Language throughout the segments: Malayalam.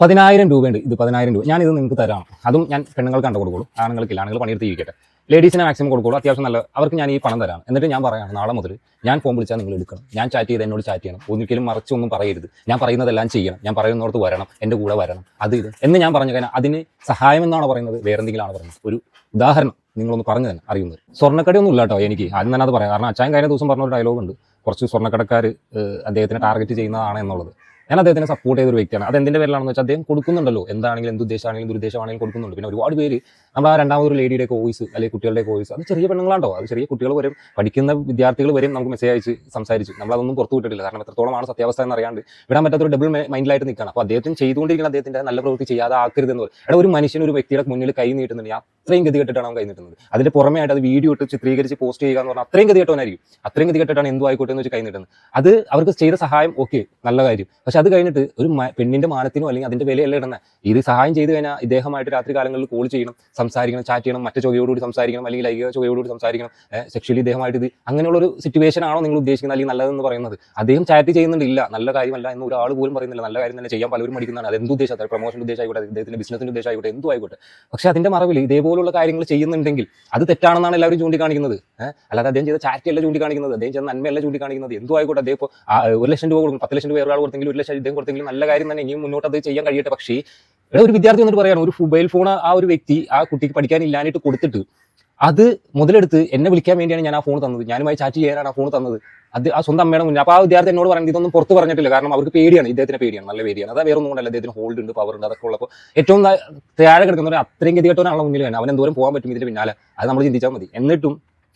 10,000 രൂപയുണ്ട്. ഇത് 10,000 രൂപ ഞാനിത് നിങ്ങൾക്ക് തരാം. അതും ഞാൻ പെണ്ണുങ്ങൾക്ക് കണ്ടു കൊടുക്കുള്ളൂ, ആണുങ്ങൾക്കില്ല. ആണുങ്ങൾ പണിയെടുത്ത് ഇരിക്കട്ടെ. ലേഡീസിനെ മാക്സിമം കൊടുക്കുള്ളൂ. അത്യാവശ്യം നല്ല അവർക്ക് ഞാൻ ഈ പണം തരാം. എന്നിട്ട് ഞാൻ പറയാണ്, നാളെ മുതൽ ഞാൻ ഫോൺ വിളിച്ചാൽ നിങ്ങൾ എടുക്കണം. ഞാൻ ചാറ്റ് ചെയ്ത് എന്നോട് ചാറ്റ് ചെയ്യണം. ഒരിക്കലും മറിച്ചൊന്നും പറയരുത്. ഞാൻ പറയുന്നതെല്ലാം ചെയ്യണം. ഞാൻ പറയുന്നോടത്ത് വരണം, എൻ്റെ കൂടെ വരണം. അത് ഇത് എന്ന് ഞാൻ പറഞ്ഞു കഴിഞ്ഞാൽ അതിന് സഹായം എന്നാണ് പറയുന്നത്, വേറെ എന്തെങ്കിലുമാണ് പറയുന്നത്. ഒരു ഉദാഹരണം നിങ്ങളൊന്ന് പറഞ്ഞു തന്നെ അറിയുന്നത്. സ്വർണ്ണക്കടയൊന്നും ഇല്ല കേട്ടോ എനിക്ക്. ആദ്യം തന്നെ അത് പറയാം. കാരണം അച്ചായൻ കഴിഞ്ഞ ദിവസം പറഞ്ഞ ഒരു ഡയലോഗ് ഉണ്ട്, കുറച്ച് സ്വർണ്ണക്കടക്കാർ അദ്ദേഹത്തിനെ ടാർഗറ്റ് ചെയ്യുന്നതാണ് എന്നുള്ളത്. ഞാൻ അദ്ദേഹത്തിനെ സപ്പോർട്ട് ചെയ്തൊരു വ്യക്തിയാണ്. അത് എന്തിൻ്റെ പേരിലാണെന്ന് വെച്ചാൽ അദ്ദേഹം കൊടുക്കുന്നുണ്ടല്ലോ, എന്താണെങ്കിലും എന്തുദ്ദേശമാണെങ്കിലും ദുരുദ്ദേശമാണെങ്കിലും കൊടുക്കുന്നുണ്ട്. പിന്നെ ഒരുപാട് പേര് നമ്മൾ ആ രണ്ടാമതൊരു ലേഡിയുടെ വോയിസ് അല്ലെങ്കിൽ കുട്ടികളുടെ വോയിസ്, അത് ചെറിയ പെണ്ണുങ്ങളാണ്ടോ, അത് ചെറിയ കുട്ടികൾ വരും, പഠിക്കുന്ന വിദ്യാർത്ഥികൾ വരും നമുക്ക് മെസ്സേജ് അയച്ച് സംസാരിച്ച് നമ്മളതൊന്നും പുറത്തു വിട്ടിട്ടില്ല. കാരണം എത്രത്തോളമാണ് സത്യാവസ്ഥ എന്നറിയാണ്ട് വിടാൻ പറ്റാത്തൊരു ഡബിൾ മൈൻഡിലായിട്ട് നിൽക്കണം. അപ്പോൾ അദ്ദേഹത്തിന് ചെയ്തുകൊണ്ടിരിക്കുന്ന അദ്ദേഹത്തിൻ്റെ നല്ല പ്രവൃത്തി ചെയ്യാതെ ആക്കരുതെന്ന് പറയും. എടാ, ഒരു മനുഷ്യന് ഒരു വ്യക്തിയുടെ മുന്നിൽ കൈ നീട്ടുന്നുണ്ട്, അത്രയും ഗതി കെട്ടിട്ടാണ് അവൻ കൈ നീട്ടുന്നത്. അതിന്റെ പുറമെ ആയിട്ട് അത് വീഡിയോ ഇട്ട് ചിത്രീകരിച്ച് പോസ്റ്റ് ചെയ്യുക എന്ന് പറഞ്ഞാൽ അത്രയും ഗതി കെട്ടവനായിരിക്കും. അത്രയും ഗതി കെട്ടിട്ടാണ് എന്തു ആയിക്കോട്ടെ എന്ന് വെച്ച് കൈ നീട്ടുന്നത്. അത് അവർക്ക് ചെയ്ത സഹായം ഓക്കെ, നല്ല കാര്യം. പക്ഷെ അത് കഴിഞ്ഞിട്ട് ഒരു പെണ്ണിന്റെ മാനത്തിനോ അല്ലെങ്കിൽ അതിന്റെ വിലയല്ല ഇടുന്നത്. ഇത് സഹായം ചെയ്ത് കഴിഞ്ഞാൽ ഇദ്ദേഹമായിട്ട് രാത്രി കാലങ്ങളിൽ കോൾ ചെയ്യണം, സംസാരിക്കണം, ചാറ്റ് ചെയ്യണം, മറ്റു ചൊവ്വയോടുകൂടി സംസാരിക്കണം, അല്ലെങ്കിൽ ലൈംഗിക ചൊവ്വയോടുകൂടി സംസാരിക്കണം, സെക്ഷലി ഇദ്ദേഹമായിട്ട് ഇത് അങ്ങനെയുള്ളൊരു സിറ്റുവേഷൻ ആണോ നിങ്ങൾ ഉദ്ദേശിക്കുന്നത് അല്ലെങ്കിൽ നല്ലതെന്ന് പറയുന്നത്? അദ്ദേഹം ചാറ്റ് ചെയ്യുന്നുണ്ടില്ല, നല്ല കാര്യമല്ല എന്ന് ഒരാൾ പോലും പറയുന്നില്ല. നല്ല കാര്യം തന്നെ ചെയ്യാൻ പലരും മടിക്കുന്നതാണ്. അത് എന്ത് ഉദ്ദേശം, പ്രൊമോഷൻ്റെ ഉദ്ദേശമായിക്കോട്ടെ, അദ്ദേഹത്തിന്റെ ബിസിനസിന്റെ ഉദ്ദേശമായിക്കോട്ടെ, എന്തും ആയിക്കോട്ടെ. പക്ഷെ അതിന്റെ മറവിൽ ഇതേപോലുള്ള കാര്യങ്ങൾ ചെയ്യുന്നുണ്ടെങ്കിൽ അത് തെറ്റാണെന്നാണ് എല്ലാവരും ചൂണ്ടിക്കാണിക്കുന്നത്. അല്ലാതെ അദ്ദേഹം ചെയ്ത ചാറ്റ് അല്ല ചൂണ്ടിക്കാണിക്കുന്നത്, അദ്ദേഹം ചെയ്ത നന്മയല്ല ചൂണ്ടിക്കാണിക്കുന്നത്. എന്തും ആയിക്കോട്ടെ. അദ്ദേഹം ഇപ്പോൾ 1,00,000 രൂപ കൊടുക്കും, 10,00,000 രൂപ ഒരാൾ കൊടുത്തെങ്കിലും 1,00,000 ഇദ്ദേഹം കൊടുത്തെങ്കിലും നല്ല കാര്യം തന്നെ, ഇനിയും മുന്നോട്ട് അത് ചെയ്യാൻ കഴിയട്ടെ. പക്ഷേ ഇവിടെ ഒരു വിദ്യാർത്ഥി വന്നിട്ട് പറയാണ്, ഒരു മൊബൈൽ ഫോൺ ആ ഒരു വ്യക്തി ആ കുട്ടിക്ക് പഠിക്കാനില്ലാനായിട്ട് കൊടുത്തിട്ട് അത് മുതലെടുത്ത് എന്നെ വിളിക്കാൻ വേണ്ടിയാണ് ഞാൻ ആ ഫോൺ തന്നത്, ഞാനുമായി ചാറ്റ് ചെയ്യാനാണ് ആ ഫോൺ തന്നത്. അത് ആ സ്വന്തം അമ്മയുടെ മുന്നിൽ. അപ്പോൾ ആ വിദ്യാർത്ഥി എന്നോട് പറയുന്നത് ഇതൊന്നും പുറത്ത് പറഞ്ഞിട്ടില്ല. കാരണം അവർക്ക് പേടിയാണ്, ഇദ്ദേഹത്തിന് പേടിയാണ്, നല്ല പേടിയാണ്. അത് വേറെ ഒന്നും കൊണ്ടല്ല, അദ്ദേഹത്തിന് ഹോൾഡ് ഉണ്ട്, പവർ ഉണ്ട്, അതൊക്കെ ഉള്ളപ്പോൾ ഏറ്റവും താഴെ കിടക്കുന്നവർ അത്രയും ഗതികെട്ടവനാണല്ലോ മുന്നിൽ തന്നെ. അവൻ എന്തോരം പോകാൻ പറ്റും ഇതിന് പിന്നാലെ, അത് നമ്മൾ ചിന്തിച്ചാൽ മതി. എന്നിട്ടും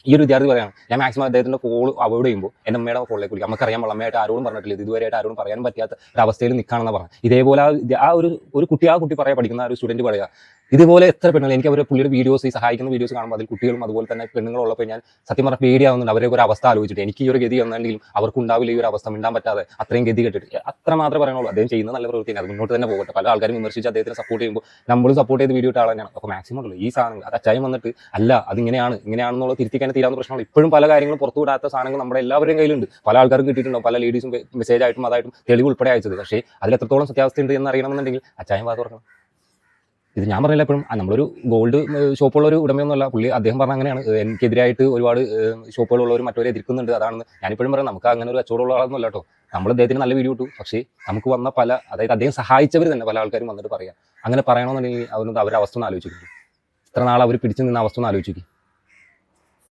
ഈ ഒരു വിദ്യാർത്ഥി പറയാണ്, ഞാൻ മാക്സിമം അദ്ദേഹത്തിന്റെ കോൾ അവോയ്ഡ് ചെയ്യുമ്പോൾ എൻ്റെ അമ്മയുടെ ഫോണിലേക്ക് വിളിക്കും. നമുക്കറിയാൻ അമ്മയായിട്ട് ആരോടും പറഞ്ഞിട്ടില്ല, ഇതുവരെയായിട്ട് ആരോടും പറയാൻ പറ്റാത്ത ഒരു അവസ്ഥയിൽ നിൽക്കുകയാണെന്ന് പറഞ്ഞു. ഇതേപോലെ ആ ഒരു കുട്ടി പറയാ, പഠിക്കുന്ന ഒരു സ്റ്റുഡന്റ് പറയാ, ഇതുപോലെ എത്ര പെണ്ണുങ്ങൾ എനിക്ക് അവരെ പുള്ളിയുടെ വീഡിയോസ്, ഈ സഹായിക്കുന്ന വീഡിയോസ് കാണുമ്പോൾ അതിൽ കുട്ടികളും അതുപോലെ തന്നെ പെണ്ണുങ്ങളുള്ളപ്പോൾ ഞാൻ സത്യം പറഞ്ഞാൽ പേടിയാവുന്നുണ്ട്. അവരെ ഒരു അവസ്ഥ ആലോചിച്ചിട്ട് എനിക്ക് ഈ ഒരു ഗതി വന്നെങ്കിലും അവർക്ക് ഉണ്ടാവില്ല ഈ ഒരു അവസ്ഥ, മിണ്ടാൻ പറ്റാതെ അത്രയും ഗതി കെട്ടിട്ട്. അത്ര മാത്രമേ പറയുള്ളൂ. അദ്ദേഹം ചെയ്യുന്ന നല്ല പ്രവൃത്തിയാണ്, അത് മുന്നോട്ട് തന്നെ പോകട്ടെ. പല ആൾക്കാരും വിമർശിച്ച് അദ്ദേഹത്തിനെ സപ്പോർട്ട് ചെയ്യുമ്പോൾ നമ്മളും സപ്പോർട്ട് ചെയ്ത് വീഡിയോ ഇട്ട ആൾ തന്നെയാണ്. അപ്പോൾ മാക്സിമം ഉള്ളൂ ഈ സാധനങ്ങൾ അത് അച്ചായം വന്നിട്ട് അല്ല അത് ഇങ്ങനെയാണെന്നുള്ളത് തിരുത്തിക്കാൻ തീരാവുന്ന പ്രശ്നമാണ്. ഇപ്പോഴും പല കാര്യങ്ങളും പുറത്തു വിടാത്ത സാധനങ്ങൾ നമ്മുടെ എല്ലാവരുടെയും കയ്യിലുണ്ട്. പല ആൾക്കാർക്കും കിട്ടിയിട്ടുണ്ടാവും, പല ലേഡീസും മെസ്സേജ് ആയിട്ടും അതായിട്ടും തെളിവ് ഉൾപ്പെടെ അയച്ചത്. പക്ഷേ അതിൽ എത്രത്തോളം സത്യാവസ്ഥ ഉണ്ട് എന്ന് അറിയണമെന്നുണ്ടെങ്കിൽ അച്ചായം വാ തുറക്കണം. ഇത് ഞാൻ പറഞ്ഞില്ല, എപ്പോഴും നമ്മളൊരു ഗോൾഡ് ഷോപ്പുള്ള ഒരു ഉടമയൊന്നുമല്ല പുള്ളി. അദ്ദേഹം പറഞ്ഞ അങ്ങനെയാണ്, എനിക്കെതിരായിട്ട് ഒരുപാട് ഷോപ്പുകളുള്ളവർ മറ്റവരെ എതിർക്കുന്നുണ്ട്. അതാണെന്ന് ഞാനിപ്പോഴും പറയാം. നമുക്ക് അങ്ങനെ ഒരു കച്ചവടമുള്ള ആളൊന്നുമല്ല കേട്ടോ. നമ്മൾ അദ്ദേഹത്തിന് നല്ല വീഡിയോ ഇട്ടു. പക്ഷേ നമുക്ക് വന്ന അതായത് അദ്ദേഹം സഹായിച്ചവർ തന്നെ പല ആൾക്കാരും വന്നിട്ട് പറയാം. അങ്ങനെ പറയണമെന്നുണ്ടെങ്കിൽ അവരുടെ അവസ്ഥ ഒന്ന് ആലോചിക്കും. ഇത്ര നാൾ അവർ പിടിച്ചു നിന്ന അവസ്ഥ ഒന്ന് ആലോചിക്കും.